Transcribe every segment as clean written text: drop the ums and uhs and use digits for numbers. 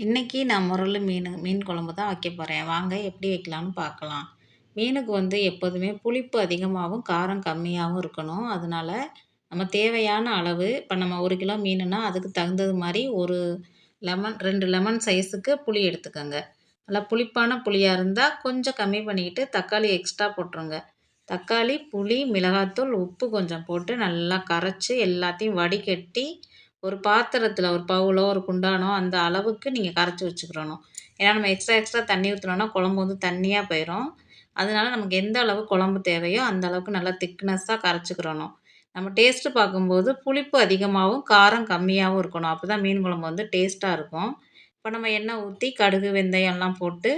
இன்னைக்கு நான் மீன் குழம்பு தான் வைக்க போறேன். வாங்க எப்படி வைக்கலாம்னு பார்க்கலாம். மீனுக்கு எப்போதுமே புளிப்பு அதிகமாவும், காரம் கம்மியாவும் இருக்கணும். அதனால நம்ம தேவையான அளவு இப்ப நம்ம 1 கிலோ மீனுன்னா, அதுக்கு தகுந்தது மாரி 1 லெமன் 2 லெமன் சைஸுக்கு புளி எடுத்துக்கங்க. நல்லா புளிப்பான புளியா இருந்தா கொஞ்சம் கம்மி பண்ணிக்கிட்டு தக்காளி எக்ஸ்ட்ரா போட்டுருங்க. தக்காளி, புளி, மிளகாத்தூள், உப்பு கொஞ்சம் போட்டு நல்லா கரைச்சு எல்லாத்தையும் வடிகட்டி ஒரு பாத்திரத்தில ஒரு பவுலோ, ஒரு குண்டானோ அந்த அளவுக்கு நீங்க கரைச்சு வச்சுக்கிறணும். ஏன்னா நம்ம எக்ஸ்ட்ரா தண்ணி ஊத்துனோம்னா குழம்பு தண்ணியா போயிரும். அதனால நமக்கு எந்த அளவு குழம்பு தேவையோ அந்த அளவுக்கு நல்லா திக்னெஸ்ஸா கரைச்சுக்கிறணும். நம்ம டேஸ்ட்டு பார்க்கும்போது புளிப்பு அதிகமாவும், காரம் கம்மியாவும் இருக்கணும். அப்பதான் மீன் குழம்பு டேஸ்ட்டா இருக்கும். இப்ப நம்ம எண்ணெய் ஊத்தி கடுகு, வெந்தயம் எல்லாம் போட்டு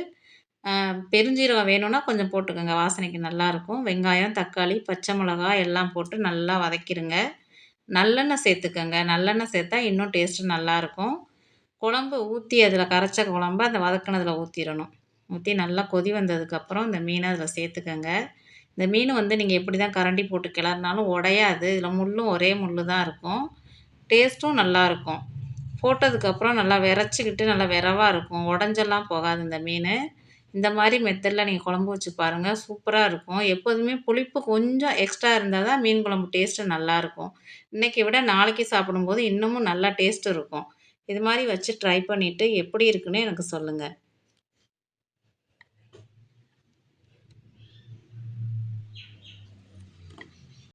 பெருஞ்சீரகம் வேணும்னா கொஞ்சம் போட்டுக்கோங்க. வாசனைக்கு நல்லாயிருக்கும். வெங்காயம், தக்காளி, பச்சை மிளகாய் எல்லாம் போட்டு நல்லா வதக்கிருங்க. நல்லெண்ணெய் சேர்த்துக்கங்க. நல்லெண்ணெய் சேர்த்தா இன்னும் டேஸ்ட்டு நல்லாயிருக்கும். குழம்பு ஊத்தி அதில கரைச்ச குழம்ப அந்த வதக்குனதில ஊத்திரணும். ஊத்தி நல்லா கொதி வந்ததுக்கப்புறம் இந்த மீன அதில சேர்த்துக்கங்க. இந்த மீன் நீங்க எப்படி தான் கரண்டி போட்டு கிளறுனாலும் உடையாது. இதில முள்ளும் ஒரே முள்ளு தான் இருக்கும். டேஸ்ட்டும் நல்லாயிருக்கும். போட்டதுக்கப்புறம் நல்லா விரைச்சிக்கிட்டு நல்லா விரவா இருக்கும். உடைஞ்செல்லாம் போகாது இந்த மீனு. இந்த மாரி மெத்தட்ல நீங்க குழம்பு வச்சு பாருங்க. சூப்பரா இருக்கும். எப்போதுமே புளிப்பு கொஞ்சம் எக்ஸ்ட்ரா இருந்தா தான் மீன் குழம்பு டேஸ்ட்டு நல்லாயிருக்கும். இன்னைக்கு விட நாளைக்கு சாப்பிடும்போது இன்னமும் நல்லா டேஸ்ட் இருக்கும். இது மாரி வச்சு ட்ரை பண்ணிட்டு எப்படி இருக்குன்னு எனக்கு சொல்லுங்க.